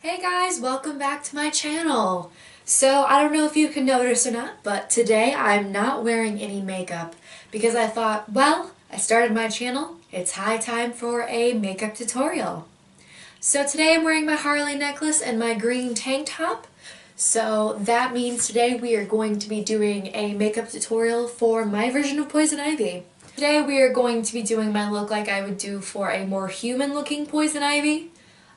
Hey guys, welcome back to my channel. So I don't know if you can notice or not, but today I'm not wearing any makeup because I thought, well, I started my channel, it's high time for a makeup tutorial. So today I'm wearing my Harley necklace and my green tank top. So that means today we are going to be doing a makeup tutorial for my version of Poison Ivy. Today we are going to be doing my look like I would do for a more human looking Poison Ivy.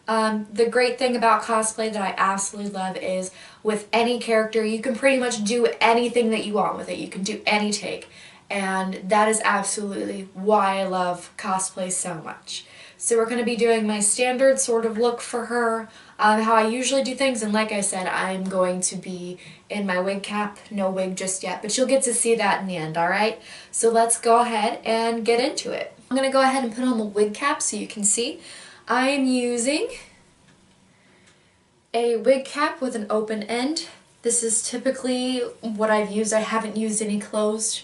The great thing about cosplay that I absolutely love is with any character you can pretty much do anything that you want with it. You can do any take, and that is absolutely why I love cosplay so much. So we're going to be doing my standard sort of look for her, how I usually do things, and like I said, I'm going to be in my wig cap. No wig just yet, but you'll get to see that in the end, alright? So let's go ahead and get into it. I'm going to go ahead and put on the wig cap so you can see. I'm using a wig cap with an open end. This is typically what I've used. I haven't used any closed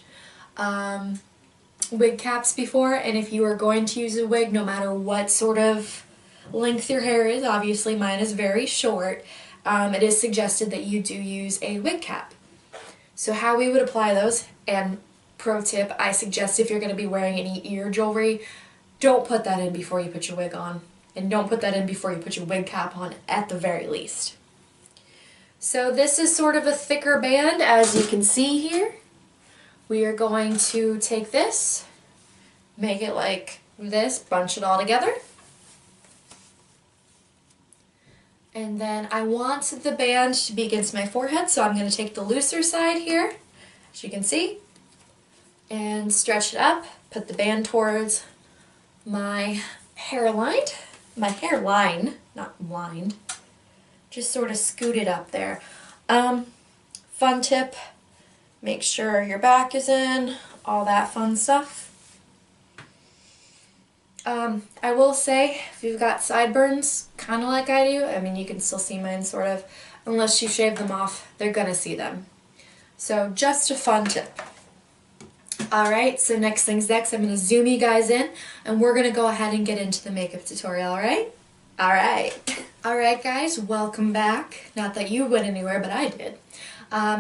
wig caps before, and if you are going to use a wig, no matter what sort of length your hair is, obviously mine is very short, it is suggested that you do use a wig cap. So how we would apply those, and pro tip, I suggest if you're going to be wearing any ear jewelry, don't put that in before you put your wig on. And don't put that in before you put your wig cap on at the very least. So this is sort of a thicker band, as you can see here. We are going to take this, make it like this, bunch it all together. And then I want the band to be against my forehead, so I'm going to take the looser side here, as you can see, and stretch it up, put the band towards my hairline. My hairline, not lined, just sort of scoot it up there. Fun tip, make sure your back is in, all that fun stuff. I will say, if you've got sideburns, kind of like I do, I mean you can still see mine sort of, unless you shave them off, they're gonna see them. So just a fun tip. Alright, so next thing's next, I'm going to zoom you guys in, and we're going to go ahead and get into the makeup tutorial, alright? Alright. Alright guys, welcome back. Not that you went anywhere, but I did.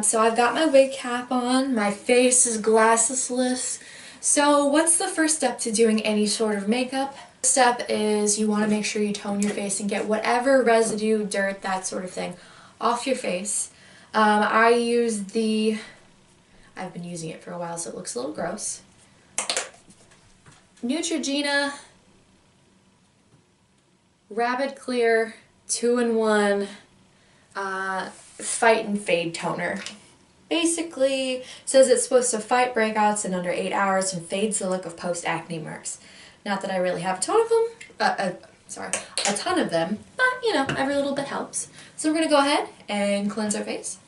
So I've got my wig cap on, my face is glassesless. So what's the first step to doing any sort of makeup? The step is you want to make sure you tone your face and get whatever residue, dirt, that sort of thing off your face. I've been using it for a while, so it looks a little gross. Neutrogena Rapid Clear 2-in-1 Fight and Fade Toner. Basically, says it's supposed to fight breakouts in under 8 hours and fades the look of post-acne marks. Not that I really have a ton of them, a ton of them, but you know, every little bit helps. So we're going to go ahead and cleanse our face.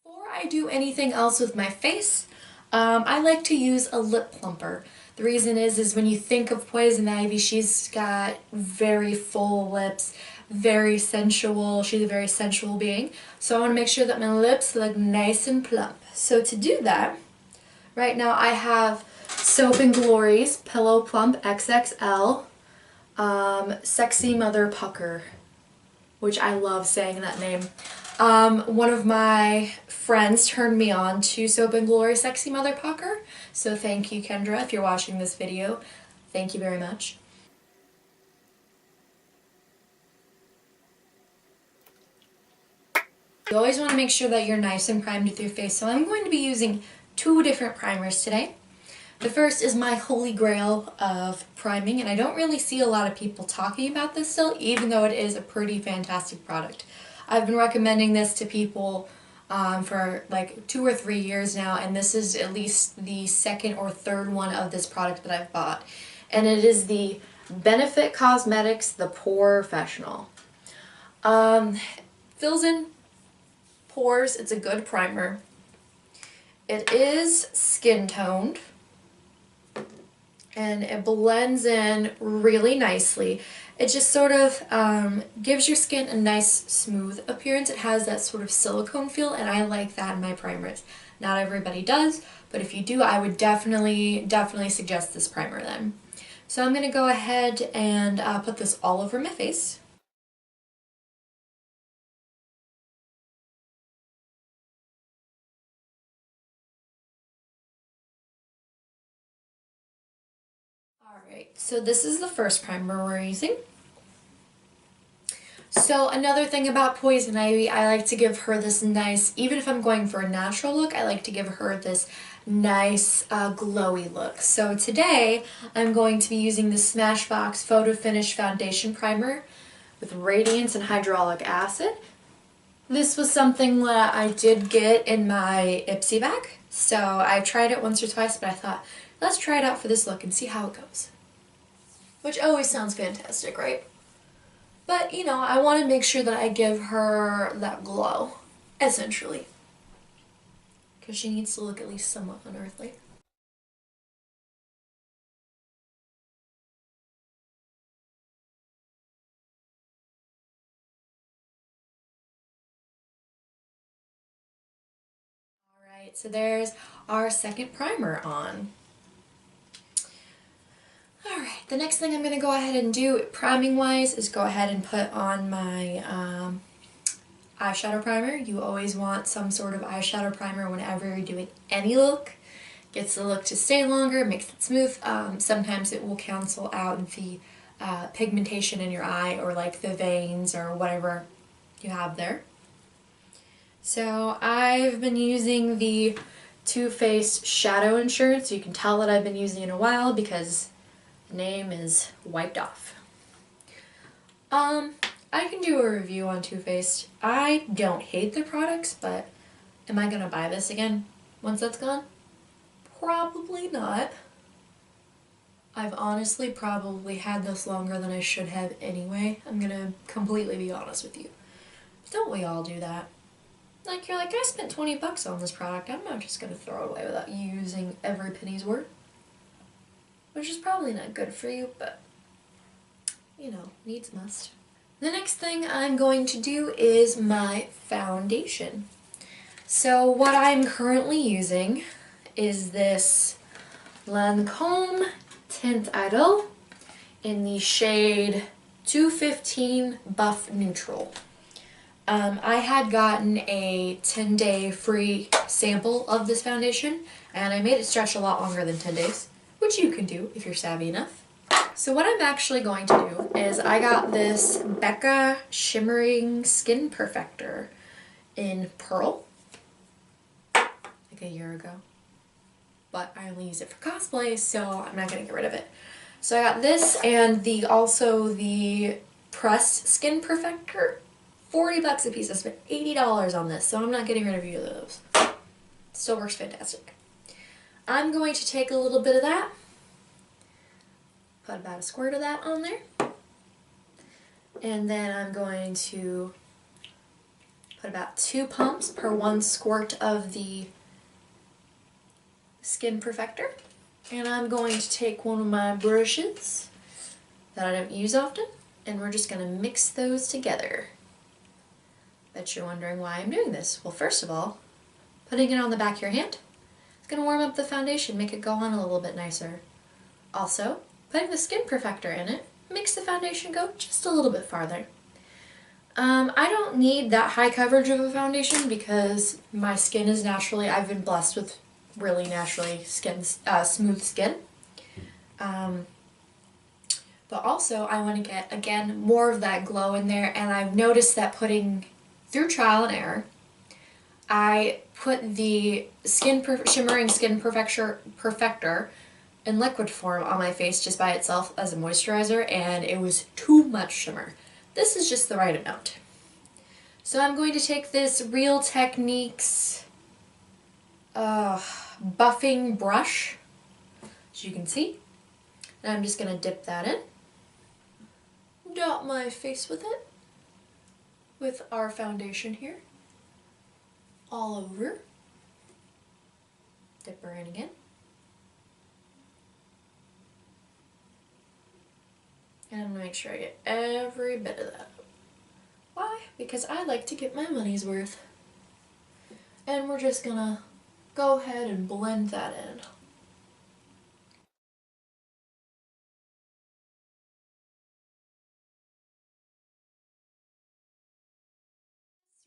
Before I do anything else with my face, I like to use a lip plumper. The reason is when you think of Poison Ivy, she's got very full lips, very sensual. She's a very sensual being. So I want to make sure that my lips look nice and plump. So to do that, right now I have Soap & Glory's Pillow Plump XXL Sexy Mother Pucker, which I love saying that name. One of my friends turned me on to Soap & Glory Sexy Mother Pucker, so thank you, Kendra, if you're watching this video. Thank you very much. You always want to make sure that you're nice and primed with your face, so I'm going to be using two different primers today. The first is my holy grail of priming, and I don't really see a lot of people talking about this still, even though it is a pretty fantastic product. I've been recommending this to people for like 2 or 3 years now, and this is at least the second or third one of this product that I've bought. And it is the Benefit Cosmetics The Professional. Fills in pores, it's a good primer. It is skin toned, and it blends in really nicely. It just sort of gives your skin a nice smooth appearance. It has that sort of silicone feel, and I like that in my primers. Not everybody does, but if you do, I would definitely suggest this primer then. So I'm going to go ahead and put this all over my face. Alright, so this is the first primer we're using. So another thing about Poison Ivy, I like to give her this nice, even if I'm going for a natural look, I like to give her this nice glowy look. So today I'm going to be using the Smashbox Photo Finish Foundation Primer with Radiance and Hyaluronic Acid. This was something that I did get in my Ipsy bag, so I've tried it once or twice, but I thought, let's try it out for this look and see how it goes. Which always sounds fantastic, right? But, you know, I want to make sure that I give her that glow, essentially. Because she needs to look at least somewhat unearthly. Alright, so there's our second primer on. Alright, the next thing I'm going to go ahead and do, priming wise, is go ahead and put on my eyeshadow primer. You always want some sort of eyeshadow primer whenever you're doing any look. Gets the look to stay longer, makes it smooth. Sometimes it will cancel out the pigmentation in your eye or like the veins or whatever you have there. So I've been using the Too Faced Shadow Insurance. You can tell that I've been using it a while because the name is wiped off. I can do a review on Too Faced. I don't hate their products, but am I gonna buy this again once that's gone? Probably not. I've honestly probably had this longer than I should have anyway. I'm gonna completely be honest with you. Don't we all do that? Like, you're like, I spent 20 bucks on this product. I'm not just gonna throw it away without using every penny's worth. Which is probably not good for you, but, you know, needs must. The next thing I'm going to do is my foundation. So what I'm currently using is this Lancome Tint Idol in the shade 215 Buff Neutral. I had gotten a 10-day free sample of this foundation, and I made it stretch a lot longer than 10 days, which you can do if you're savvy enough. So what I'm actually going to do is I got this Becca Shimmering Skin Perfector in Pearl, like a year ago. But I only use it for cosplay, so I'm not going to get rid of it. So I got this and also the pressed Skin Perfector. 40 bucks a piece. I spent $80 on this, so I'm not getting rid of either of those. Still works fantastic. I'm going to take a little bit of that, put about a squirt of that on there, and then I'm going to put about 2 pumps per 1 squirt of the Skin Perfector. And I'm going to take one of my brushes that I don't use often, and we're just going to mix those together. Bet you're wondering why I'm doing this. Well, first of all, putting it on the back of your hand, it's going to warm up the foundation, make it go on a little bit nicer. Also, putting the Skin Perfector in it makes the foundation go just a little bit farther. I don't need that high coverage of a foundation because my skin is naturally, I've been blessed with really naturally smooth skin. But also I want to get, again, more of that glow in there, and I've noticed that through trial and error, I put the Shimmering Skin Perfector in liquid form on my face just by itself as a moisturizer, and it was too much shimmer. This is just the right amount. So I'm going to take this Real Techniques buffing brush, as you can see, and I'm just going to dip that in, dot my face with it, with our foundation here, all over, dip her in again, and I'm going to make sure I get every bit of that. Why? Because I like to get my money's worth. And we're just going to go ahead and blend that in.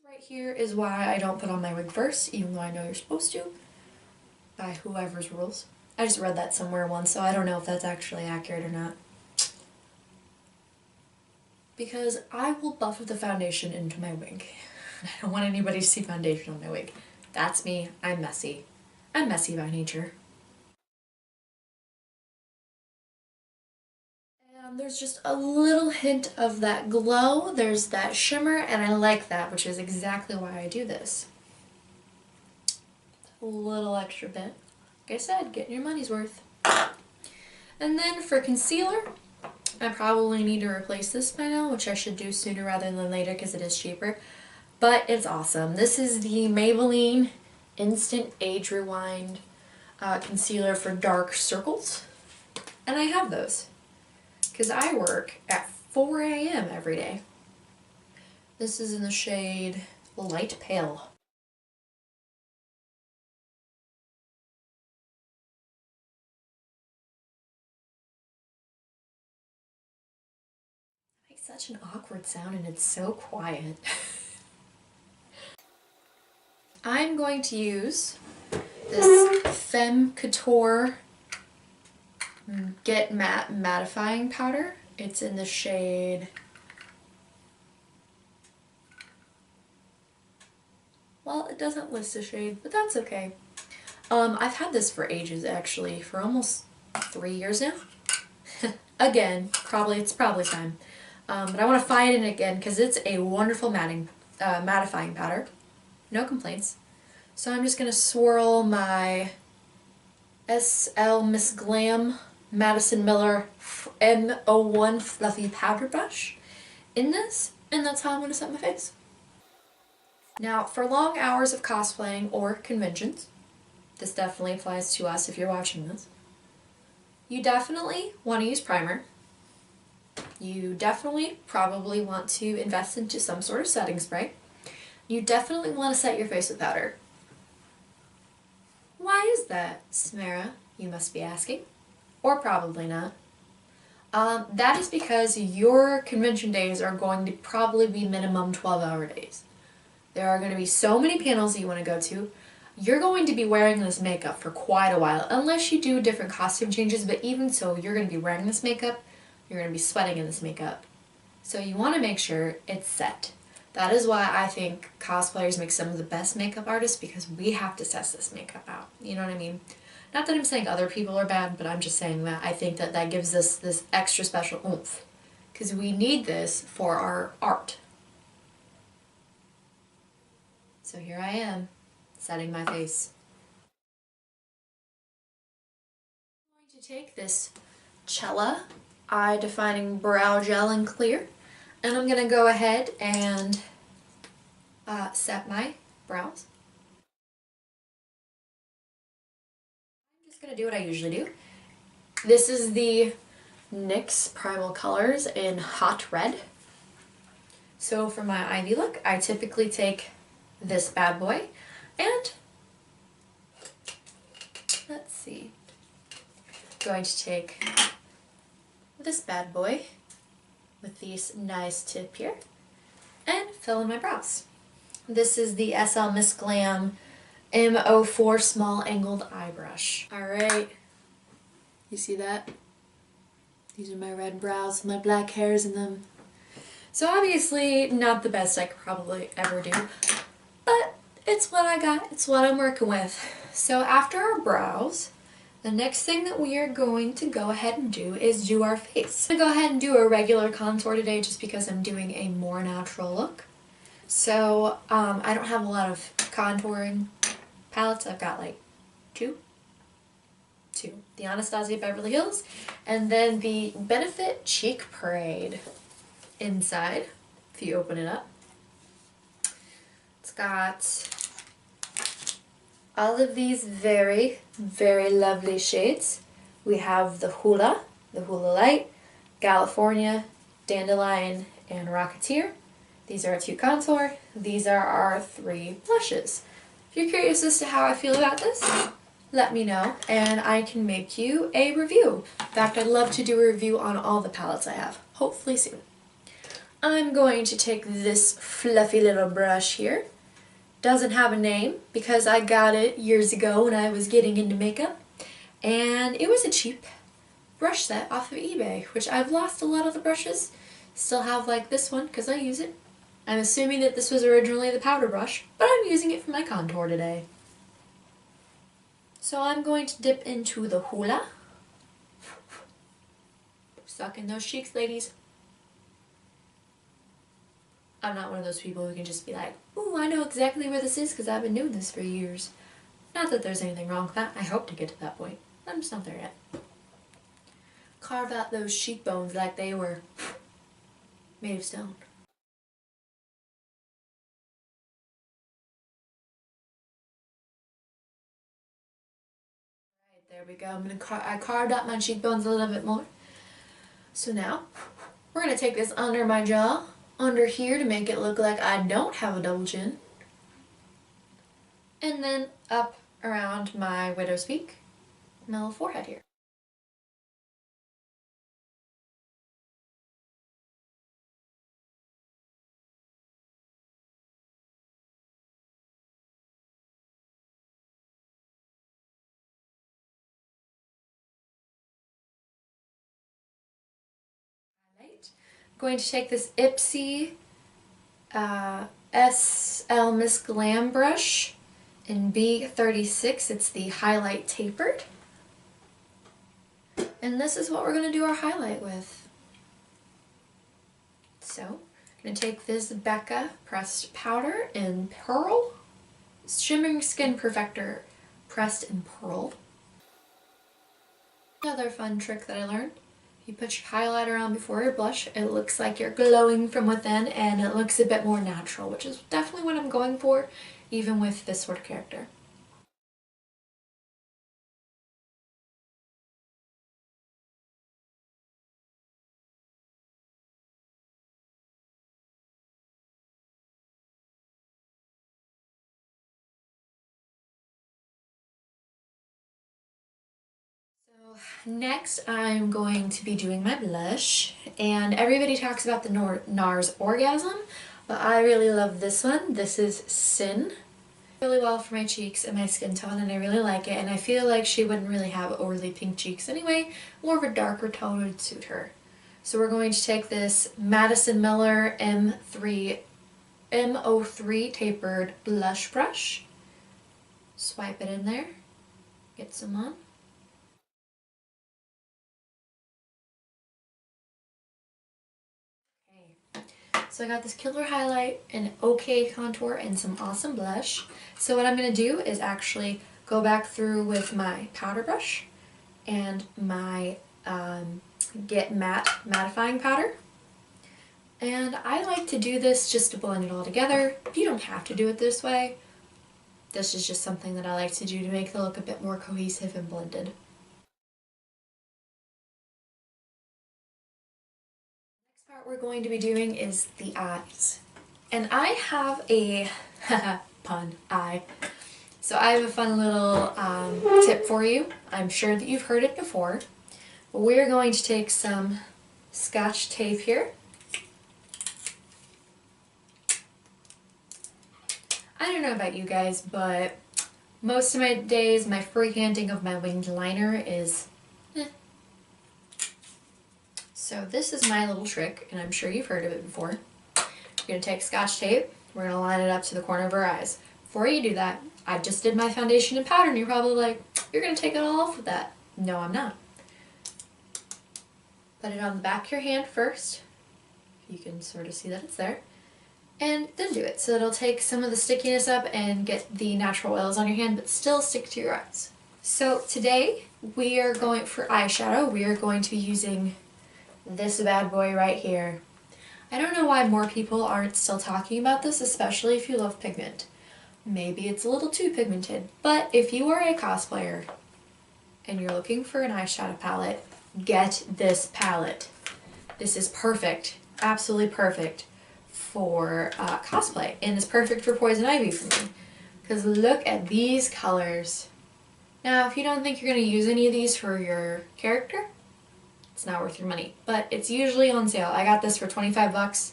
Right here is why I don't put on my wig first, even though I know you're supposed to, by whoever's rules. I just read that somewhere once, so I don't know if that's actually accurate or not. Because I will buff the foundation into my wig. I don't want anybody to see foundation on my wig. That's me. I'm messy. I'm messy by nature. And there's just a little hint of that glow. There's that shimmer, and I like that, which is exactly why I do this. A little extra bit. Like I said, getting your money's worth. And then for concealer, I probably need to replace this by now, which I should do sooner rather than later because it is cheaper. But it's awesome. This is the Maybelline Instant Age Rewind concealer for dark circles. And I have those because I work at 4 a.m. every day. This is in the shade Light Pale. It makes such an awkward sound and it's so quiet. I'm going to use this Femme Couture Get Matte Mattifying Powder. It's in the shade... Well, it doesn't list the shade, but that's okay. I've had this for ages, actually, for almost 3 years now. Again, it's probably time. But I want to find it again because it's a wonderful mattifying powder. No complaints. So I'm just going to swirl my SL Miss Glam Madison Miller M01 Fluffy Powder Brush in this, and that's how I'm going to set my face. Now, for long hours of cosplaying or conventions, this definitely applies to us if you're watching this, you definitely want to use primer. You definitely probably want to invest into some sort of setting spray. You definitely want to set your face with powder. Why is that, Samara? You must be asking. Or probably not. That is because your convention days are going to probably be minimum 12-hour days. There are going to be so many panels that you want to go to. You're going to be wearing this makeup for quite a while, unless you do different costume changes, but even so, you're going to be wearing this makeup, you're going to be sweating in this makeup. So you want to make sure it's set. That is why I think cosplayers make some of the best makeup artists, because we have to test this makeup out. You know what I mean? Not that I'm saying other people are bad, but I'm just saying that I think that that gives us this extra special oomph. Because we need this for our art. So here I am, setting my face. I'm going to take this Cella Eye Defining Brow Gel in Clear, and I'm going to go ahead and set my brows. I'm just going to do what I usually do. This is the NYX Primal Colors in Hot Red. So for my Ivy look, I typically take this bad boy, and let's see, I'm going to take this bad boy with this nice tip here and fill in my brows. This is the SL Miss Glam M04 Small Angled Eye Brush. Alright, you see that? These are my red brows, my black hairs in them. So obviously not the best I could probably ever do, but it's what I got, it's what I'm working with. So after our brows, the next thing that we are going to go ahead and do is do our face. I'm going to go ahead and do a regular contour today just because I'm doing a more natural look. So I don't have a lot of contouring palettes. I've got like two. The Anastasia Beverly Hills and then the Benefit Cheek Parade. Inside, if you open it up, it's got all of these very, very lovely shades. We have the Hula Light, California, Dandelion, and Rocketeer. These are our 2 contour. These are our 3 blushes. If you're curious as to how I feel about this, let me know and I can make you a review. In fact, I'd love to do a review on all the palettes I have, hopefully soon. I'm going to take this fluffy little brush here. Doesn't have a name because I got it years ago when I was getting into makeup. And it was a cheap brush set off of eBay, which I've lost a lot of the brushes. Still have like this one because I use it. I'm assuming that this was originally the powder brush, but I'm using it for my contour today. So I'm going to dip into the hula. Suck in those cheeks, ladies. I'm not one of those people who can just be like, ooh, I know exactly where this is because I've been doing this for years. Not that there's anything wrong with that. I hope to get to that point. I'm just not there yet. Carve out those cheekbones like they were made of stone. Right, there we go. I carved out my cheekbones a little bit more. So now, we're going to take this under my jaw, under here to make it look like I don't have a double chin. And then up around my widow's peak, my little forehead here. Highlight. I'm going to take this Ipsy SL Miss Glam brush in B36. It's the highlight tapered. And this is what we're going to do our highlight with. So, I'm going to take this Becca pressed powder in Pearl, Shimmering Skin Perfector pressed in Pearl. Another fun trick that I learned. You put your highlighter on before your blush, it looks like you're glowing from within and it looks a bit more natural, which is definitely what I'm going for, even with this sort of character. So next I'm going to be doing my blush, and everybody talks about the NARS Orgasm, but I really love this one. This is Sin. Really well for my cheeks and my skin tone, and I really like it, and I feel like she wouldn't really have overly pink cheeks anyway. More of a darker tone would suit her. So we're going to take this Madison Miller M03 tapered blush brush, swipe it in there, get some on. So I got this killer highlight, an okay contour, and some awesome blush. So what I'm going to do is actually go back through with my powder brush and my Get Matte mattifying powder. And I like to do this just to blend it all together. You don't have to do it this way. This is just something that I like to do to make the look a bit more cohesive and blended. Next part we're going to be doing is the eyes. And I have a pun, eye. So I have a fun little tip for you. I'm sure that you've heard it before. But we're going to take some Scotch tape here. I don't know about you guys, but most of my days, my freehanding of my winged liner is So this is my little trick, and I'm sure you've heard of it before. You're going to take Scotch tape, we're going to line it up to the corner of our eyes. Before you do that, I just did my foundation and powder, and you're probably like, you're going to take it all off with that. No, I'm not. Put it on the back of your hand first. You can sort of see that it's there. And then do it. So it'll take some of the stickiness up and get the natural oils on your hand, but still stick to your eyes. So today, we are going for eyeshadow. We are going to be using this bad boy right here. I don't know why more people aren't still talking about this, especially if you love pigment. Maybe it's a little too pigmented, but if you are a cosplayer and you're looking for an eyeshadow palette, get this palette. This is perfect, absolutely perfect for cosplay, and it's perfect for Poison Ivy for me, because look at these colors. Now, if you don't think you're going to use any of these for your character, it's not worth your money, but it's usually on sale. I got this for 25 bucks.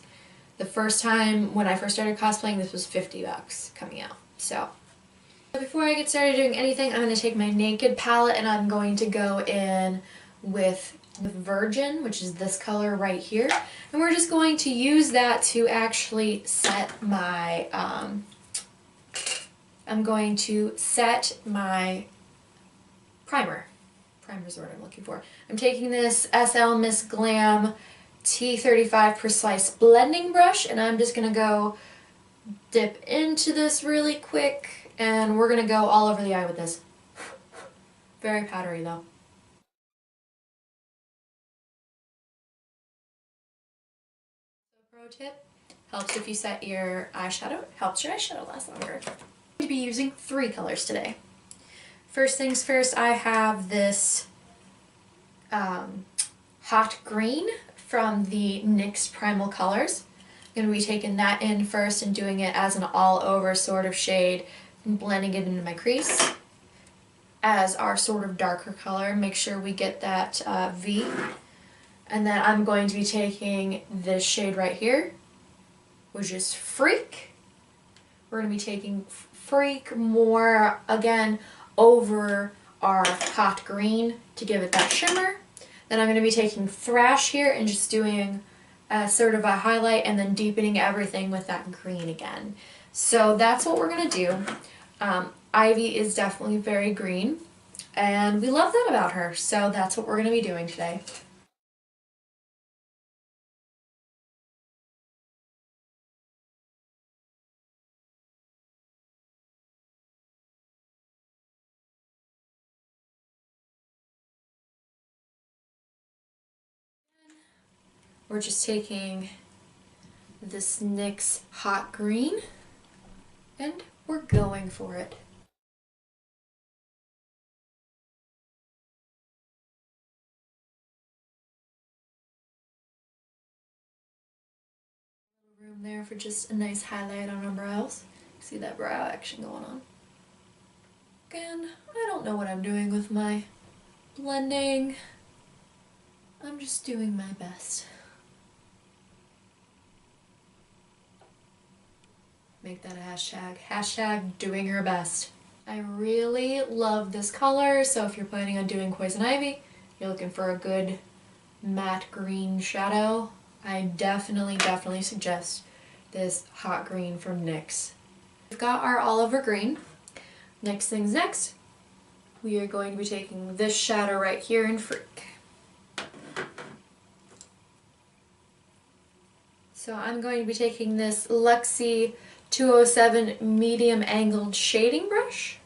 The first time when I first started cosplaying, this was $50 coming out. So before I get started doing anything, I'm going to take my Naked palette and I'm going to go in with the Virgin, which is this color right here. And we're just going to use that to actually set my, I'm going to set my primer. Primer is the word I'm looking for. I'm taking this SL Miss Glam T35 Precise blending brush and I'm just going to go dip into this really quick and we're going to go all over the eye with this. Very powdery though. Pro tip, helps if you set your eyeshadow, helps your eyeshadow last longer. I'm going to be using 3 colors today. First things first, I have this hot green from the NYX Primal Colors. I'm going to be taking that in first and doing it as an all-over sort of shade and blending it into my crease as our sort of darker color. Make sure we get that V. And then I'm going to be taking this shade right here, which is Freak. We're going to be taking Freak more, again, over our hot green to give it that shimmer. Then I'm going to be taking Thrash here and just doing sort of a highlight and then deepening everything with that green again. So that's what we're going to do. Ivy is definitely very green and we love that about her. So that's what we're going to be doing today. We're just taking this NYX Hot Green and we're going for it. A little room there for just a nice highlight on our brows. See that brow action going on. Again, I don't know what I'm doing with my blending. I'm just doing my best. Make that a hashtag. Hashtag doing her best. I really love this color, so if you're planning on doing Poison Ivy, you're looking for a good matte green shadow, I definitely suggest this hot green from NYX. We've got our olive green. Next things next, we are going to be taking this shadow right here in Freak. So I'm going to be taking this Luxie 207 medium angled shading brush.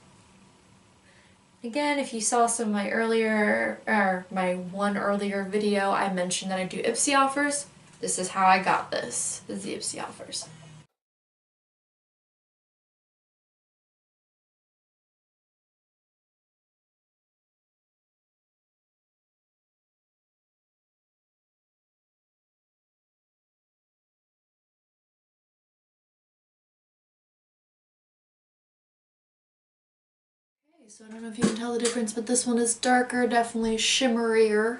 Again, if you saw some of my one earlier video, I mentioned that I do Ipsy offers. This is how I got this. This is the Ipsy offers. So I don't know if you can tell the difference, but this one is darker, definitely shimmerier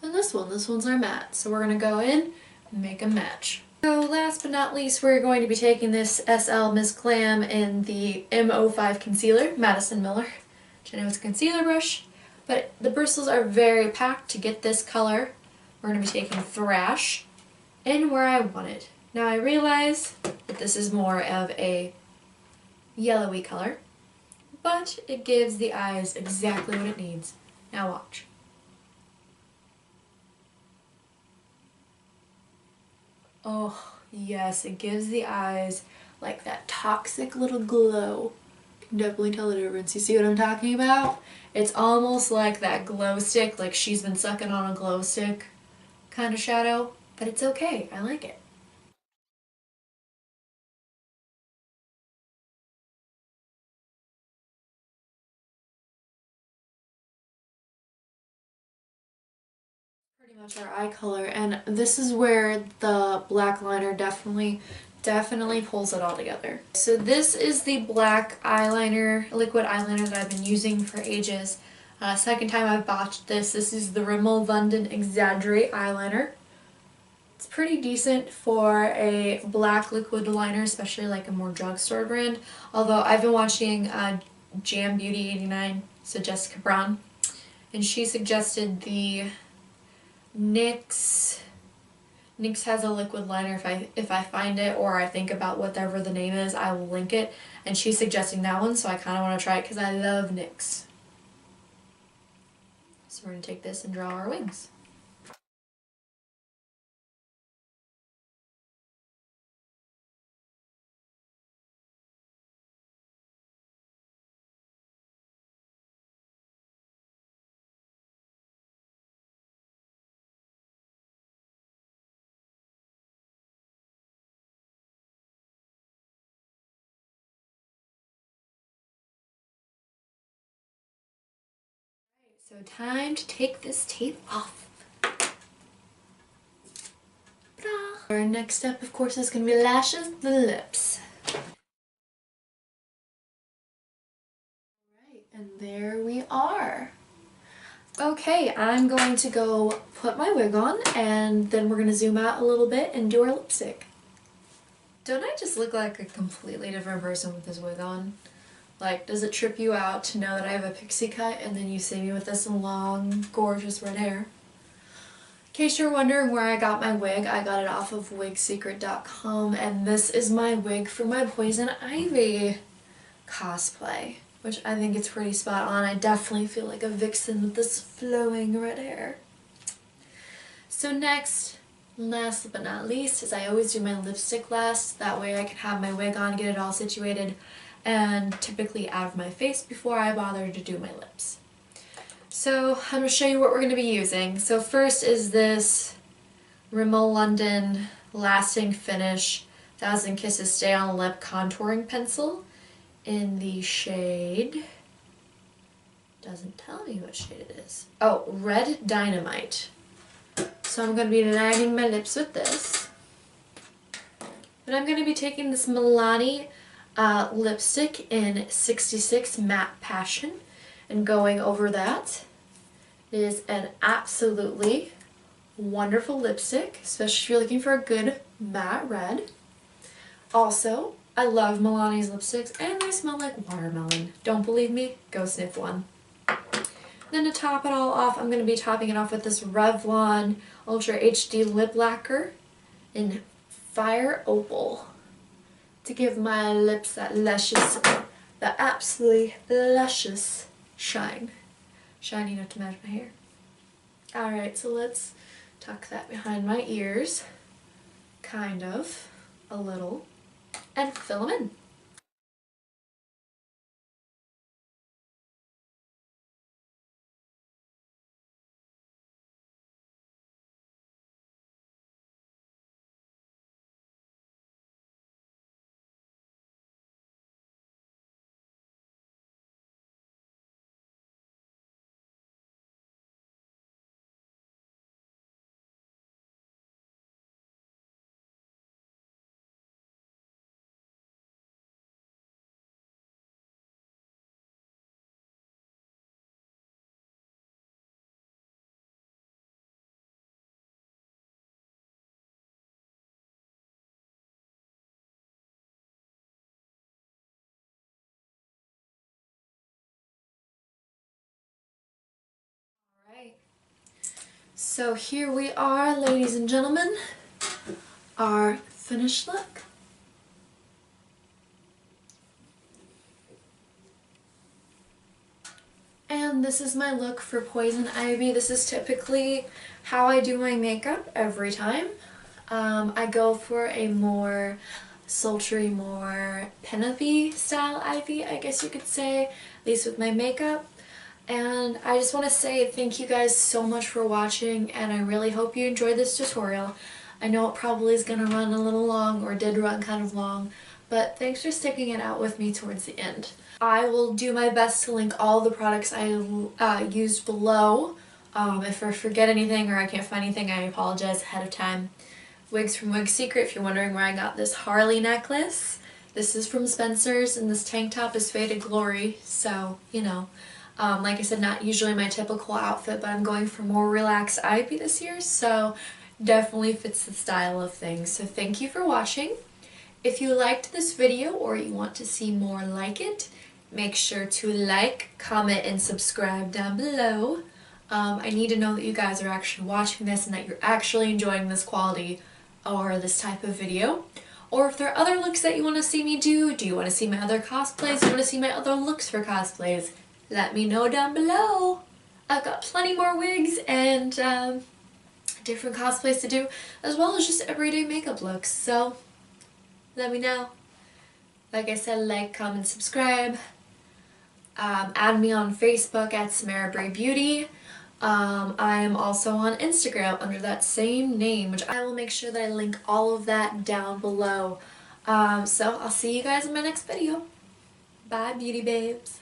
than this one. This one's our matte. So we're going to go in and make a match. So last but not least, we're going to be taking this SL Miss Glam in the M05 concealer, Madison Miller, which I know it's a concealer brush, but the bristles are very packed to get this color. We're going to be taking Thrash in where I want it. Now I realize that this is more of a yellowy color, but it gives the eyes exactly what it needs. Now watch. Oh, yes, it gives the eyes like that toxic little glow. You can definitely tell the difference. You see what I'm talking about? It's almost like that glow stick, like she's been sucking on a glow stick kind of shadow, but it's okay. I like it. Pretty much our eye color, and this is where the black liner definitely pulls it all together. So this is the black eyeliner, liquid eyeliner that I've been using for ages. Second time I've botched this. This is the Rimmel London Exaggerate eyeliner. It's It's pretty decent for a black liquid liner, especially like a more drugstore brand. Although I've been watching Jam Beauty 89, so Jessica Brown, and she suggested the NYX. NYX has a liquid liner. If I find it or I think about whatever the name is, I will link it. And she's suggesting that one, so I kind of want to try it because I love NYX. So we're going to take this and draw our wings. So time to take this tape off. Our next step, of course, is going to be lashes, the lips. Alright, and there we are. Okay, I'm going to go put my wig on, and then we're going to zoom out a little bit and do our lipstick. Don't I just look like a completely different person with this wig on? Like, does it trip you out to know that I have a pixie cut and then you see me with this long, gorgeous red hair? In case you're wondering where I got my wig, I got it off of wigsecret.com, and this is my wig for my Poison Ivy cosplay, which I think it's pretty spot on. I definitely feel like a vixen with this flowing red hair. So next, last but not least, is I always do my lipstick last. That way I can have my wig on, get it all situated, and typically out of my face before I bother to do my lips. So I'm going to show you what we're going to be using. So first is this Rimmel London Lasting Finish 1000 Kisses Stay on Lip Contouring Pencil in the shade, doesn't tell me what shade it is. Oh, Red Dynamite. So I'm going to be lining my lips with this. But I'm going to be taking this Milani lipstick in 66 Matte Passion and going over that. It is an absolutely wonderful lipstick, especially if you're looking for a good matte red. Also, I love Milani's lipsticks and they smell like watermelon. Don't believe me? Go sniff one. Then to top it all off, I'm going to be topping it off with this Revlon Ultra HD Lip Lacquer in Fire Opal to give my lips that luscious, the absolutely luscious shine. Shiny enough to match my hair. Alright, so let's tuck that behind my ears, kind of, a little, and fill them in. Alright, so here we are, ladies and gentlemen, our finished look. And this is my look for Poison Ivy. This is typically how I do my makeup every time. I go for a more sultry, more pin-up-y style Ivy, I guess you could say, at least with my makeup. And I just want to say thank you guys so much for watching, and I really hope you enjoyed this tutorial. I know it probably is going to run a little long, or did run kind of long, but thanks for sticking it out with me towards the end. I will do my best to link all the products I used below. If I forget anything or I can't find anything, I apologize ahead of time. Wigs from Wig Secret, if you're wondering where I got this Harley necklace. This is from Spencer's, and this tank top is Faded Glory, so, you know. Like I said, not usually my typical outfit, but I'm going for more relaxed Ivy this year, so definitely fits the style of things. So thank you for watching. If you liked this video or you want to see more like it, make sure to like, comment, and subscribe down below. I need to know that you guys are actually watching this and that you're actually enjoying this quality or this type of video. Or if there are other looks that you want to see me do you want to see my other cosplays, do you want to see my other looks for cosplays, let me know down below. I've got plenty more wigs and different cosplays to do, as well as just everyday makeup looks, so let me know. Like I said, like, comment, subscribe. Add me on Facebook at Samara Bray Beauty. I am also on Instagram under that same name, which I will make sure that I link all of that down below. So I'll see you guys in my next video. Bye, beauty babes.